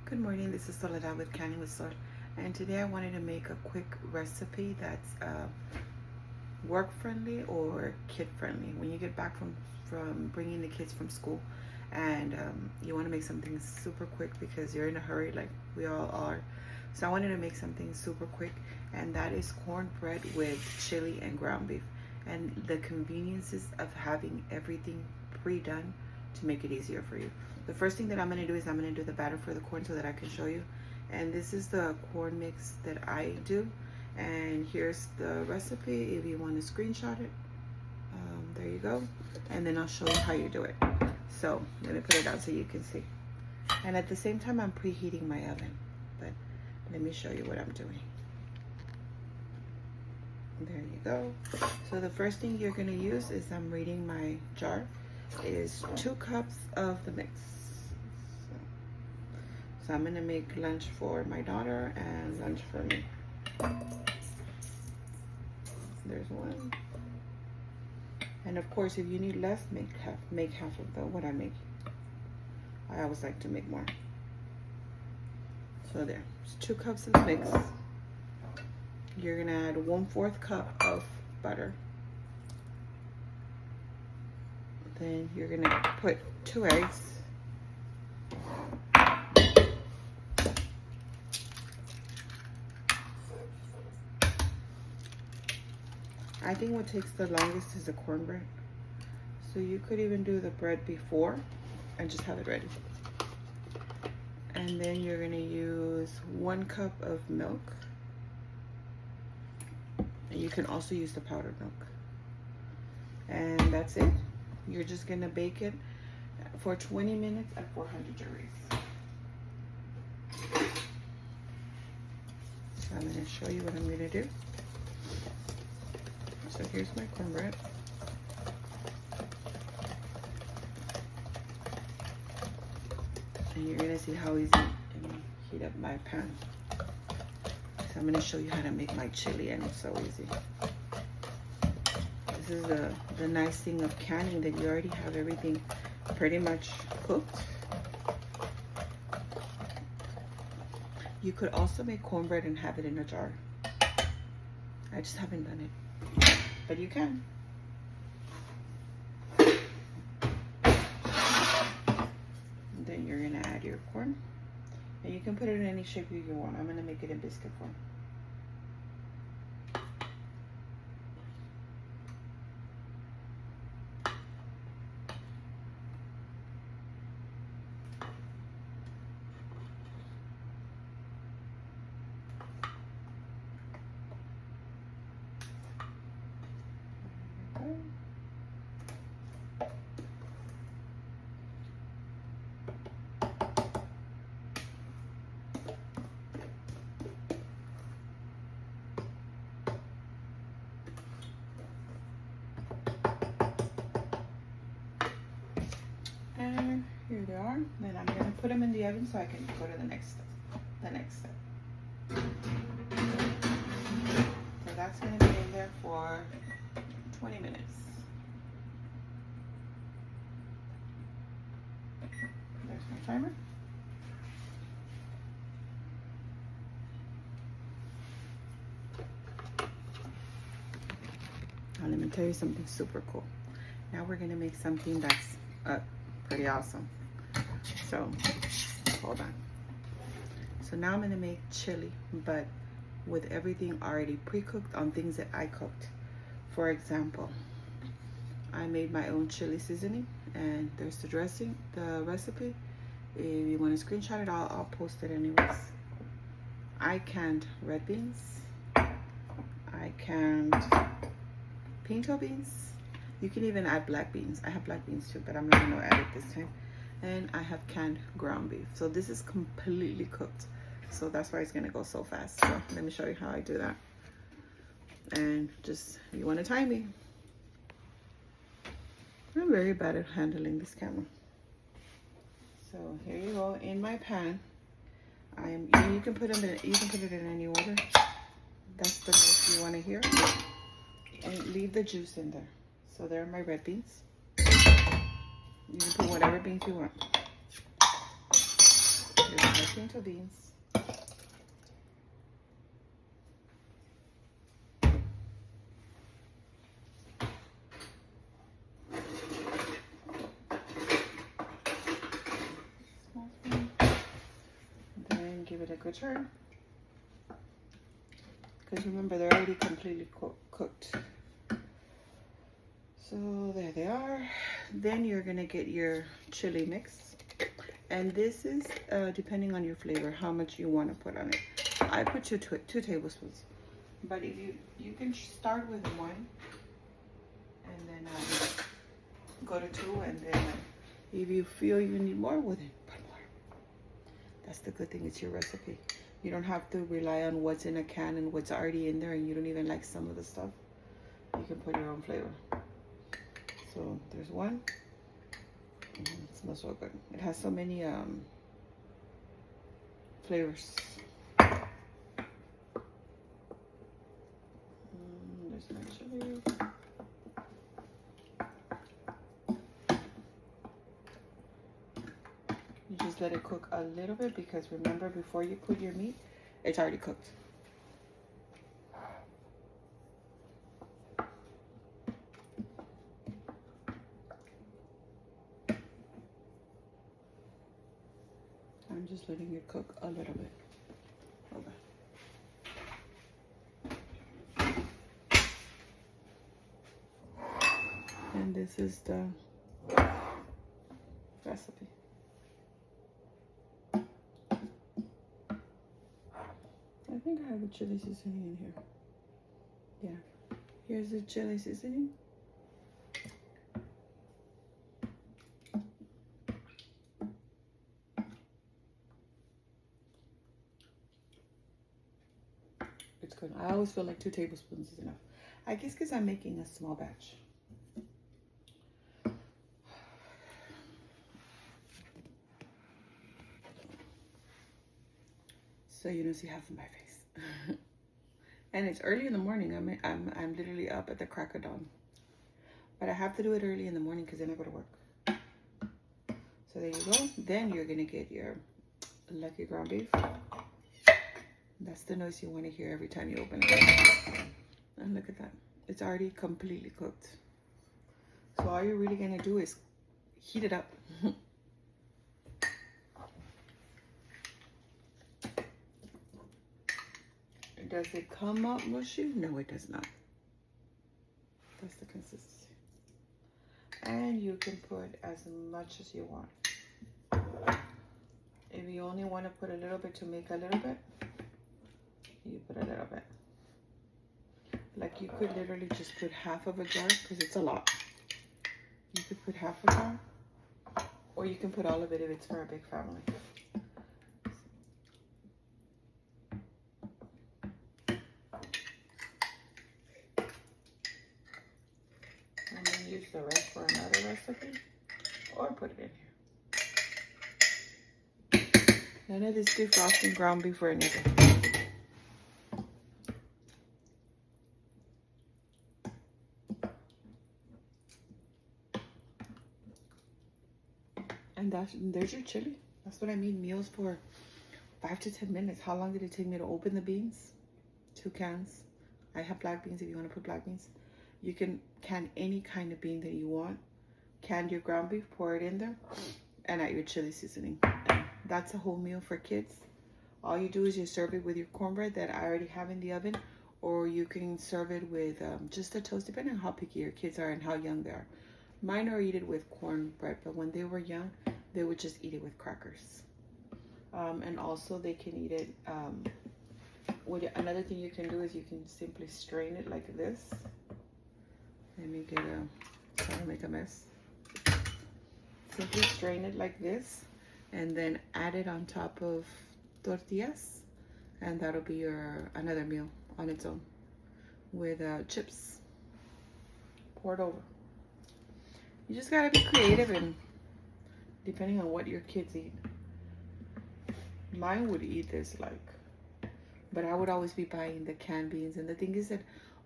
Good morning, this is Soledad with Canning with Sol, and today I wanted to make a quick recipe that's work friendly or kid friendly. When you get back from bringing the kids from school and you want to make something super quick because you're in a hurry like we all are. So I wanted to make something super quick, and that is cornbread with chili and ground beef, and the conveniences of having everything pre-done to make it easier for you. The first thing that I'm going to do is I'm going to do the batter for the corn so that I can show you. And this is the corn mix that I do, and here's the recipe if you want to screenshot it. There you go, and then I'll show you how you do it. So let me put it out so you can see, and at the same time I'm preheating my oven, but let me show you what I'm doing. There you go. So the first thing you're going to use is, I'm reading my jar, is 2 cups of the mix. So I'm going to make lunch for my daughter and lunch for me. There's one. And of course, if you need less, make half of what I make. I always like to make more. So there, it's 2 cups of mix. You're going to add 1/4 cup of butter. Then you're going to put 2 eggs. I think what takes the longest is the cornbread. So you could even do the bread before and just have it ready. And then you're going to use 1 cup of milk. And you can also use the powdered milk. And that's it. You're just going to bake it for 20 minutes at 400 degrees. So I'm going to show you what I'm going to do. So here's my cornbread. And you're going to see how easy I heat up my pan. So I'm going to show you how to make my chili, and it's so easy. This is the nice thing of canning, that you already have everything pretty much cooked. You could also make cornbread and have it in a jar. I just haven't done it, but you can. And then you're gonna add your corn, and you can put it in any shape you want. I'm gonna make it in biscuit form. And here they are. Then I'm gonna put them in the oven so I can go to the next step. So that's gonna be in there for 20 minutes. There's my timer. Now let me tell you something super cool. Now we're gonna make something that's pretty awesome. So hold on. So now I'm gonna make chili, but with everything already pre-cooked on things that I cooked. For example, I made my own chili seasoning, and there's the dressing, the recipe. If you want to screenshot it, I'll post it anyways. I canned red beans. I canned pinto beans. You can even add black beans. I have black beans too, but I'm not gonna add it this time. And I have canned ground beef. So this is completely cooked. So that's why it's gonna go so fast. So let me show you how I do that. And just, you wanna time me. I'm very bad at handling this camera. So here you go, in my pan. You can put it in any order. That's the most you wanna hear. And leave the juice in there. So there are my red beans. You can put whatever beans you want. Here's my pinto beans. Then give it a good turn. Because remember, they're already completely cooked. So there they are. Then you're gonna get your chili mix. And this is depending on your flavor, how much you want to put on it. I put two tablespoons. But if you can start with one and then go to two, and then if you feel you need more with it, put more. That's the good thing, it's your recipe. You don't have to rely on what's in a can and what's already in there, and you don't even like some of the stuff. You can put your own flavor. So there's one. It smells so good. It has so many flavors. There's my chili. You just let it cook a little bit, because remember, before you put your meat, it's already cooked. I'm just letting it cook a little bit. Okay. And this is the recipe. I think I have the chili seasoning in here. Yeah. Here's the chili seasoning. It's good. I always feel like 2 tablespoons is enough. I guess because I'm making a small batch. So you don't see half of my face. And it's early in the morning. I'm literally up at the crack of dawn. But I have to do it early in the morning because then I go to work. So there you go. Then you're gonna get your lucky ground beef. That's the noise you want to hear every time you open it. And look at that. It's already completely cooked. So all you're really gonna do is heat it up. Does it come up mushy? No, it does not. That's the consistency. And you can put as much as you want. If you only want to put a little bit to make a little bit, you put a little bit. Like you could literally just put half of a jar, because it's a lot. You could put half a jar, or you can put all of it if it's for a big family. And then use the rest for another recipe, or put it in here. None of this defrosting ground beef or anything. And there's your chili. That's what I mean, meals for 5 to 10 minutes. How long did it take me to open the beans? 2 cans. I have black beans if you want to put black beans. You can can any kind of bean that you want. Can your ground beef, pour it in there, and add your chili seasoning. And that's a whole meal for kids. All you do is you serve it with your cornbread that I already have in the oven, or you can serve it with just a toast, depending on how picky your kids are and how young they are. Mine are eat it with cornbread, but when they were young, they would just eat it with crackers. And also they can eat it, another thing you can do is you can simply strain it like this. Let me try to make a mess. Simply strain it like this, and then add it on top of tortillas, and that'll be your another meal on its own with chips poured over. You just gotta be creative, and depending on what your kids eat. Mine would eat this but I would always be buying the canned beans. And the thing is that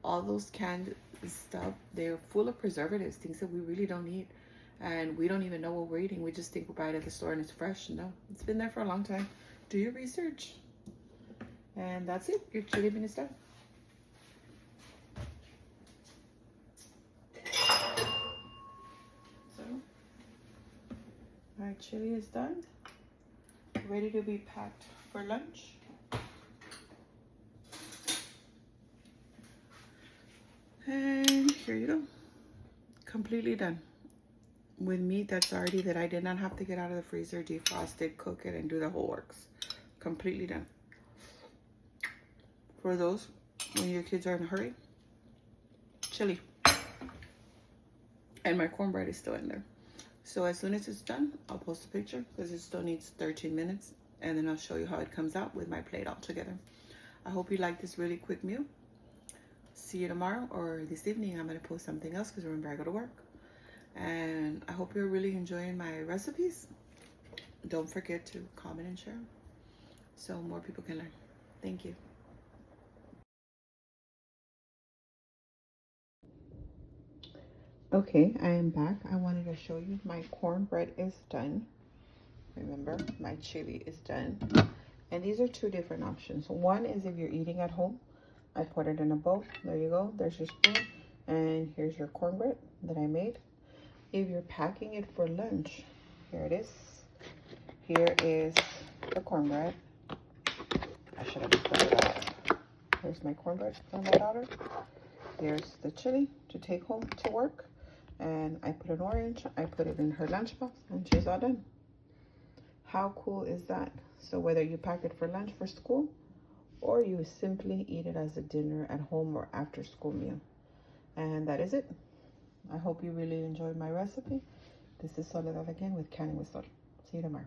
all those canned stuff, they're full of preservatives, things that we really don't need. and we don't even know what we're eating. We just think we buy it at the store and it's fresh. No, it's been there for a long time. Do your research. And that's it. Your chili bean is done. So, my chili is done. Ready to be packed for lunch. And here you go. Completely done. With meat that's already, that I did not have to get out of the freezer, defrost it, cook it, and do the whole works. Completely done. For those, when your kids are in a hurry, chili. And my cornbread is still in there. So as soon as it's done, I'll post a picture because it still needs 13 minutes. And then I'll show you how it comes out with my plate all together. I hope you like this really quick meal. See you tomorrow, or this evening I'm going to post something else because remember I go to work. And I hope you're really enjoying my recipes. Don't forget to comment and share so more people can learn. Thank you. Okay, I am back. I wanted to show you my cornbread is done. Remember, my chili is done. And these are two different options. One is if you're eating at home. I put it in a bowl. There you go. There's your spoon. And here's your cornbread that I made. If you're packing it for lunch, here it is. Here is the cornbread. I should have put it out. Here's my cornbread for my daughter. Here's the chili to take home to work. And I put an orange. I put it in her lunchbox, and she's all done. How cool is that? So whether you pack it for lunch for school, or you simply eat it as a dinner at home or after school meal. And that is it. I hope you really enjoyed my recipe. This is Soledad again with Canning with Sol. See you tomorrow.